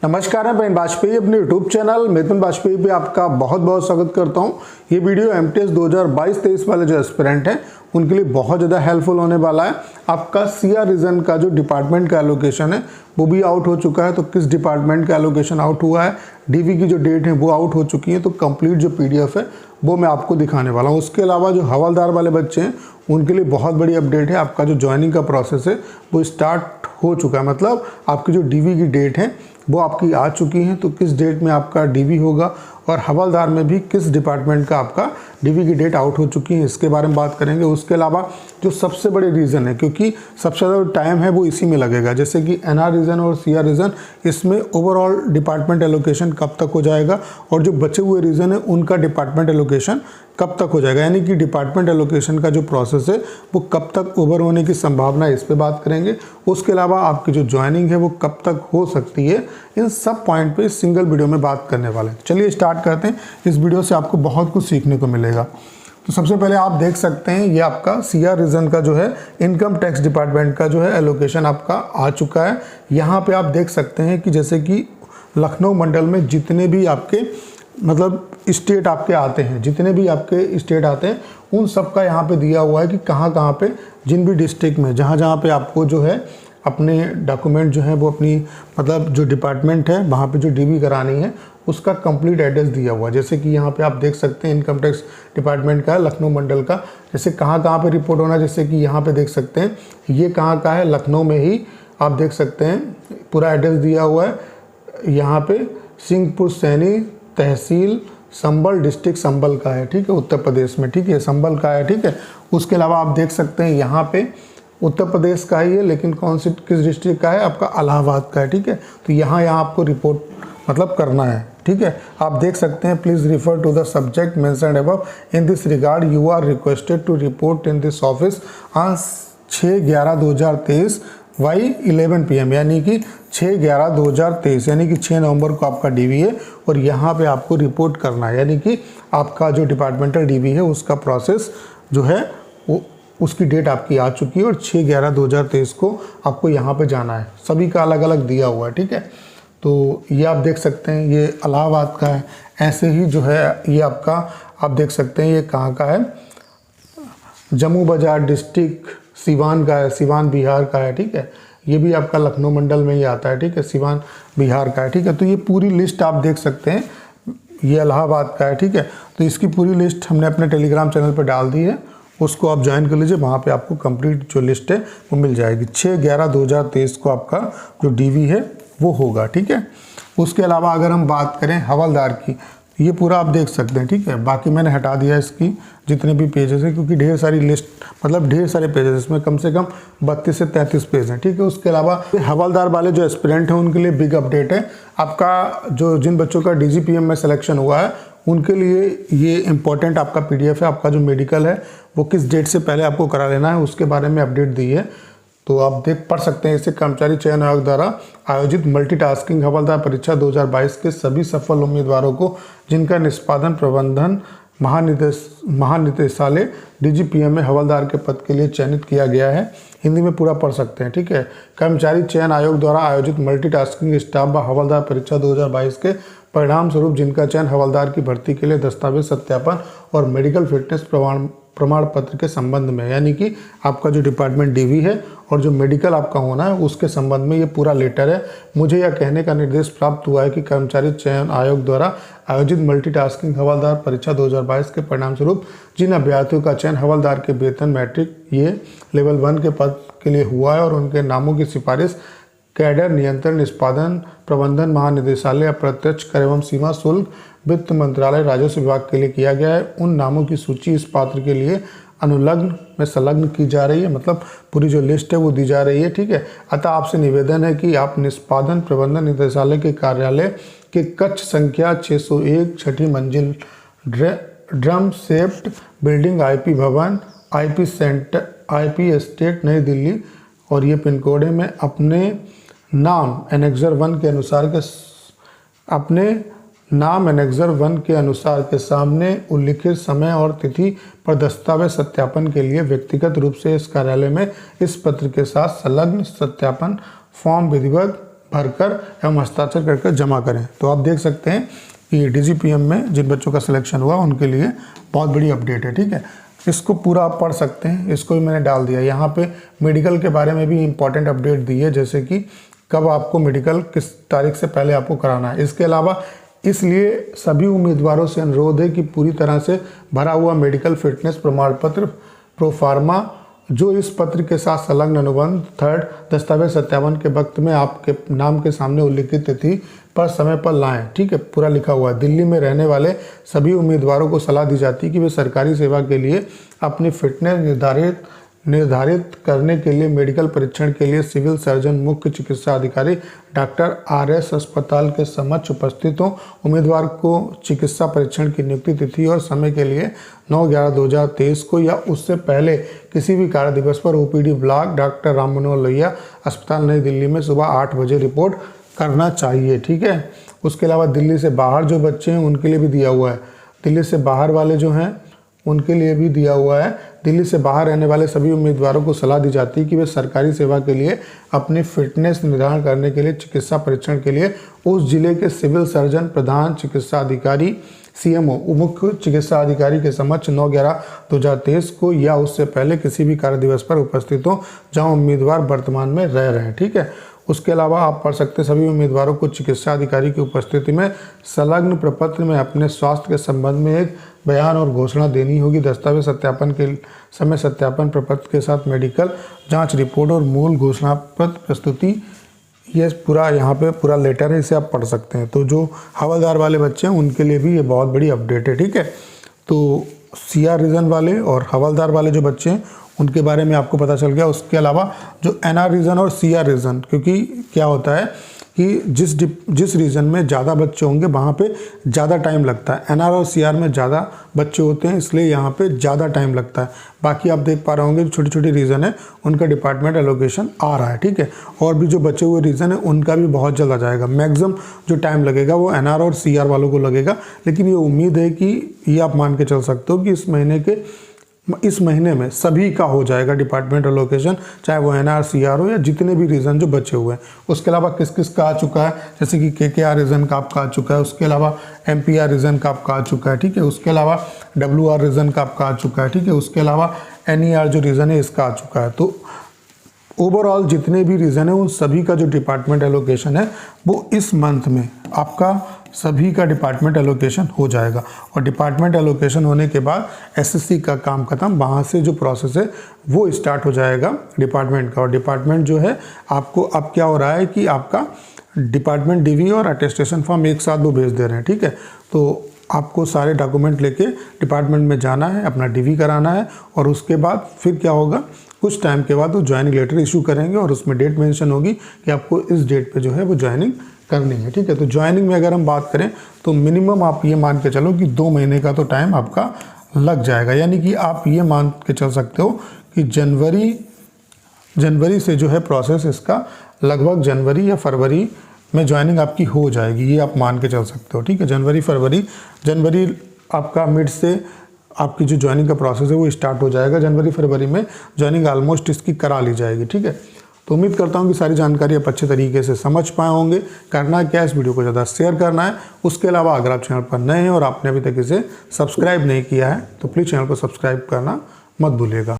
नमस्कार, मैं मिथुन वाजपेयी अपने यूट्यूब चैनल मिथुन वाजपेयी पे आपका बहुत बहुत स्वागत करता हूं। ये वीडियो एमटीएस 2022-23 वाले जो एस्पिरेंट हैं उनके लिए बहुत ज़्यादा हेल्पफुल होने वाला है। आपका सीआर रीजन का जो डिपार्टमेंट का एलोकेशन है वो भी आउट हो चुका है, तो किस डिपार्टमेंट का एलोकेशन आउट हुआ है, डीवी की जो डेट है वो आउट हो चुकी है, तो कंप्लीट जो पीडीएफ है वो मैं आपको दिखाने वाला हूँ। उसके अलावा जो हवलदार वाले बच्चे हैं उनके लिए बहुत बड़ी अपडेट है। आपका जो ज्वाइनिंग का प्रोसेस है वो स्टार्ट हो चुका है, मतलब आपकी जो डीवी की डेट है वो आपकी आ चुकी है। तो किस डेट में आपका डीवी होगा और हवलदार में भी किस डिपार्टमेंट का आपका डीवी की डेट आउट हो चुकी है, इसके बारे में बात करेंगे। उसके अलावा जो सबसे बड़े रीज़न है, क्योंकि सबसे ज़्यादा टाइम है वो इसी में लगेगा, जैसे कि एनआर रीजन और सीआर रीजन, इसमें ओवरऑल डिपार्टमेंट एलोकेशन कब तक हो जाएगा और जो बचे हुए रीजन है उनका डिपार्टमेंट एलोकेशन कब तक हो जाएगा, यानी कि डिपार्टमेंट एलोकेशन का जो प्रोसेस है वो कब तक ओवर होने की संभावना है, इस पे बात करेंगे। उसके अलावा आपकी जो ज्वाइनिंग है वो कब तक हो सकती है, इन सब पॉइंट पे सिंगल वीडियो में बात करने वाले हैं। चलिए स्टार्ट करते हैं। इस वीडियो से आपको बहुत कुछ सीखने को मिलेगा। तो सबसे पहले आप देख सकते हैं ये आपका सीआर रीजन का जो है इनकम टैक्स डिपार्टमेंट का जो है एलोकेशन आपका आ चुका है। यहाँ पे आप देख सकते हैं कि जैसे कि लखनऊ मंडल में जितने भी आपके मतलब स्टेट आपके आते हैं, जितने भी आपके स्टेट आते हैं उन सब का यहाँ पे दिया हुआ है कि कहाँ कहाँ पे जिन भी डिस्ट्रिक्ट में जहाँ जहाँ पे आपको जो है अपने डॉक्यूमेंट जो है वो अपनी मतलब जो डिपार्टमेंट है वहाँ पे जो डीवी करानी है उसका कंप्लीट एड्रेस दिया हुआ है। जैसे कि यहाँ पे आप देख सकते हैं इनकम टैक्स डिपार्टमेंट का लखनऊ मंडल का जैसे कहाँ कहाँ पे रिपोर्ट होना, जैसे कि यहाँ पे देख सकते हैं ये कहाँ का है, लखनऊ में ही आप देख सकते हैं पूरा एड्रेस दिया हुआ है। यहाँ पे सिंहपुर सैनी तहसील संबल डिस्ट्रिक्ट संबल का है, ठीक है, उत्तर प्रदेश में, ठीक है, संबल का है, ठीक है। उसके अलावा आप देख सकते हैं यहाँ पे उत्तर प्रदेश का ही है, लेकिन कौन सी किस डिस्ट्रिक्ट का है, आपका इलाहाबाद का है, ठीक है। तो यहाँ आपको रिपोर्ट मतलब करना है, ठीक है। आप देख सकते हैं please refer to the subject mentioned above in this regard you are requested to report in this office on 6/11/2023 by 11 PM, यानी कि 6/11/2023 यानी कि 6 नवंबर को आपका डीवी है और यहाँ पे आपको रिपोर्ट करना है, यानी कि आपका जो डिपार्टमेंटल डीवी है उसका प्रोसेस जो है वो उसकी डेट आपकी आ चुकी है और 6/11/2023 को आपको यहाँ पे जाना है। सभी का अलग अलग दिया हुआ है, ठीक है। तो ये आप देख सकते हैं ये इलाहाबाद का है। ऐसे ही जो है ये आपका आप देख सकते हैं ये कहाँ का है, जम्मू बाजार डिस्ट्रिक्ट सिवान का है, सिवान बिहार का है, ठीक है। ये भी आपका लखनऊ मंडल में ही आता है, ठीक है, सिवान बिहार का है, ठीक है। तो ये पूरी लिस्ट आप देख सकते हैं, ये इलाहाबाद का है, ठीक है। तो इसकी पूरी लिस्ट हमने अपने टेलीग्राम चैनल पर डाल दी है, उसको आप ज्वाइन कर लीजिए, वहाँ पे आपको कंप्लीट जो लिस्ट है वो मिल जाएगी। 6/11/2023 को आपका जो डीवी है वो होगा, ठीक है। उसके अलावा अगर हम बात करें हवलदार की, ये पूरा आप देख सकते हैं, ठीक है। बाकी मैंने हटा दिया इसकी जितने भी पेजेस हैं, क्योंकि ढेर सारी लिस्ट मतलब ढेर सारे पेजेस, इसमें कम से कम 32 से 33 पेज हैं, ठीक है। उसके अलावा हवलदार वाले जो एस्पिरेंट हैं उनके लिए बिग अपडेट है। आपका जो जिन बच्चों का डीजीपीएम में सिलेक्शन हुआ है उनके लिए ये इंपॉर्टेंट आपका पीडीएफ है। आपका जो मेडिकल है वो किस डेट से पहले आपको करा लेना है उसके बारे में अपडेट दी है, तो आप पढ़ सकते हैं। इसे कर्मचारी चयन आयोग द्वारा आयोजित मल्टीटास्किंग हवलदार परीक्षा 2022 के सभी सफल उम्मीदवारों को जिनका निष्पादन प्रबंधन महानिदेशालय डीजीपीएम में हवलदार के पद के लिए चयनित किया गया है। हिंदी में पूरा पढ़ सकते हैं, ठीक है। कर्मचारी चयन आयोग द्वारा आयोजित मल्टीटास्किंग स्टाफ व हवलदार परीक्षा 2022 के परिणाम स्वरूप जिनका चयन हवलदार की भर्ती के लिए दस्तावेज सत्यापन और मेडिकल फिटनेस प्रमाण पत्र के संबंध में, यानी कि आपका जो डिपार्टमेंट डीवी है और जो मेडिकल आपका होना है उसके संबंध में ये पूरा लेटर है। मुझे यह कहने का निर्देश प्राप्त हुआ है कि कर्मचारी चयन आयोग द्वारा आयोजित मल्टीटास्किंग हवलदार परीक्षा 2022 के परिणाम स्वरूप जिन अभ्यर्थियों का चयन हवलदार के वेतन मैट्रिक ये लेवल 1 के पद के लिए हुआ है और उनके नामों की सिफारिश कैडर नियंत्रण निष्पादन प्रबंधन महानिदेशालय अप्रत्यक्ष कर एवं सीमा शुल्क वित्त मंत्रालय राजस्व विभाग के लिए किया गया है, उन नामों की सूची इस पात्र के लिए अनुलग्न में संलग्न की जा रही है, मतलब पूरी जो लिस्ट है वो दी जा रही है, ठीक है। अतः आपसे निवेदन है कि आप निष्पादन प्रबंधन निदेशालय के कार्यालय के कक्ष संख्या 601 छठी मंजिल ड्रम सेफ्ट बिल्डिंग आईपी भवन आईपी सेंटर आईपी एस्टेट नई दिल्ली और ये पिन कोड है में अपने नाम एनेक्सर 1 के अनुसार के सामने उल्लिखित समय और तिथि पर दस्तावेज सत्यापन के लिए व्यक्तिगत रूप से इस कार्यालय में इस पत्र के साथ संलग्न सत्यापन फॉर्म विधिवत भरकर एवं हस्ताक्षर करके जमा करें। तो आप देख सकते हैं कि DGPM में जिन बच्चों का सिलेक्शन हुआ उनके लिए बहुत बड़ी अपडेट है। ठीक है, इसको पूरा आप पढ़ सकते हैं, इसको भी मैंने डाल दिया। यहाँ पे मेडिकल के बारे में भी इंपॉर्टेंट अपडेट दी है, जैसे कि कब आपको मेडिकल किस तारीख से पहले आपको कराना है। इसके अलावा इसलिए सभी उम्मीदवारों से अनुरोध है कि पूरी तरह से भरा हुआ मेडिकल फिटनेस प्रमाण पत्र प्रोफार्मा जो इस पत्र के साथ संलग्न अनुबंध थर्ड दस्तावेज सत्यापन के वक्त में आपके नाम के सामने उल्लिखित तिथि पर समय पर लाएं। ठीक है, पूरा लिखा हुआ है। दिल्ली में रहने वाले सभी उम्मीदवारों को सलाह दी जाती है कि वे सरकारी सेवा के लिए अपनी फिटनेस निर्धारित करने के लिए मेडिकल परीक्षण के लिए सिविल सर्जन मुख्य चिकित्सा अधिकारी डॉक्टर RS अस्पताल के समक्ष उपस्थित हों। उम्मीदवार को चिकित्सा परीक्षण की नियुक्ति तिथि और समय के लिए 9/11/2023 को या उससे पहले किसी भी कार्य दिवस पर OPD block doctor Ram Manohar Lohia अस्पताल नई दिल्ली में सुबह 8 बजे रिपोर्ट करना चाहिए। ठीक है, उसके अलावा दिल्ली से बाहर जो बच्चे हैं उनके लिए भी दिया हुआ है। दिल्ली से बाहर वाले जो हैं उनके लिए भी दिया हुआ है। दिल्ली से बाहर रहने वाले सभी उम्मीदवारों को सलाह दी जाती है कि वे सरकारी सेवा के लिए अपनी फिटनेस निर्धारण करने के लिए चिकित्सा परीक्षण के लिए उस जिले के सिविल सर्जन प्रधान चिकित्सा अधिकारी CMO मुख्य चिकित्सा अधिकारी के समक्ष 9/11/2023 को या उससे पहले किसी भी कार्य दिवस पर उपस्थित हों जहां उम्मीदवार वर्तमान में रह रहे हैं। ठीक है, उसके अलावा आप पढ़ सकते हैं सभी उम्मीदवारों को चिकित्सा अधिकारी की उपस्थिति में संलग्न प्रपत्र में अपने स्वास्थ्य के संबंध में एक बयान और घोषणा देनी होगी। दस्तावेज सत्यापन के समय सत्यापन प्रपत्र के साथ मेडिकल जांच रिपोर्ट और मूल घोषणा पत्र प्रस्तुति, ये पूरा यहाँ पे पूरा लेटर है, इसे आप पढ़ सकते हैं। तो जो हवलदार वाले बच्चे हैं उनके लिए भी ये बहुत बड़ी अपडेट है। ठीक है, तो CR रीजन वाले और हवलदार वाले जो बच्चे हैं उनके बारे में आपको पता चल गया। उसके अलावा जो NR रीजन और CR रीजन, क्योंकि क्या होता है कि जिस रीजन में ज़्यादा बच्चे होंगे वहाँ पे ज़्यादा टाइम लगता है। NR और CR में ज़्यादा बच्चे होते हैं इसलिए यहाँ पे ज़्यादा टाइम लगता है। बाकी आप देख पा रहे होंगे छोटी छोटी रीजन है उनका डिपार्टमेंट एलोकेशन आ रहा है। ठीक है, और भी जो बचे हुए रीजन है उनका भी बहुत जल्द आ जाएगा। मैक्सिमम जो टाइम लगेगा वो NR और CR वालों को लगेगा, लेकिन ये उम्मीद है कि ये आप मान के चल सकते हो कि इस महीने में सभी का हो जाएगा डिपार्टमेंट एलोकेशन, चाहे वो NR CR हो या जितने भी रीजन जो बचे हुए हैं। उसके अलावा किस किस का आ चुका है, जैसे कि KKR रीजन का आपका आ चुका है, उसके अलावा MPR रीजन का आपका आ चुका है। ठीक है, उसके अलावा WR रीजन का आपका आ चुका है। ठीक है, उसके अलावा NER जो रीजन है इसका आ चुका है। तो ओवरऑल जितने भी रीजन है उन सभी का जो डिपार्टमेंट एलोकेशन है वो इस मंथ में आपका सभी का डिपार्टमेंट एलोकेशन हो जाएगा। और डिपार्टमेंट एलोकेशन होने के बाद SSC का काम खत्म, वहाँ से जो प्रोसेस है वो स्टार्ट हो जाएगा डिपार्टमेंट का। और डिपार्टमेंट जो है आपको अब क्या हो रहा है कि आपका डिपार्टमेंट DV और अटेस्टेशन फॉर्म एक साथ वो भेज दे रहे हैं। ठीक है, तो आपको सारे डॉक्यूमेंट लेके डिपार्टमेंट में जाना है, अपना DV कराना है और उसके बाद फिर क्या होगा, कुछ टाइम के बाद वो ज्वाइनिंग लेटर इशू करेंगे और उसमें डेट मेंशन होगी कि आपको इस डेट पे जो है वो ज्वाइनिंग करनी है। ठीक है, तो ज्वाइनिंग में अगर हम बात करें तो मिनिमम आप ये मान के चलो कि 2 महीने का तो टाइम आपका लग जाएगा। यानी कि आप ये मान के चल सकते हो कि जनवरी से जो है प्रोसेस इसका लगभग जनवरी या फरवरी में ज्वाइनिंग आपकी हो जाएगी, ये आप मान के चल सकते हो। ठीक है, जनवरी आपका मिड से आपकी जो ज्वाइनिंग का प्रोसेस है वो स्टार्ट हो जाएगा। जनवरी फरवरी में ज्वाइनिंग ऑलमोस्ट इसकी करा ली जाएगी। ठीक है, तो उम्मीद करता हूँ कि सारी जानकारी आप अच्छे तरीके से समझ पाए होंगे। करना क्या है, इस वीडियो को ज़्यादा शेयर करना है। उसके अलावा अगर आप चैनल पर नए हैं और आपने अभी तक इसे सब्सक्राइब नहीं किया है तो प्लीज़ चैनल को सब्सक्राइब करना मत भूलिएगा।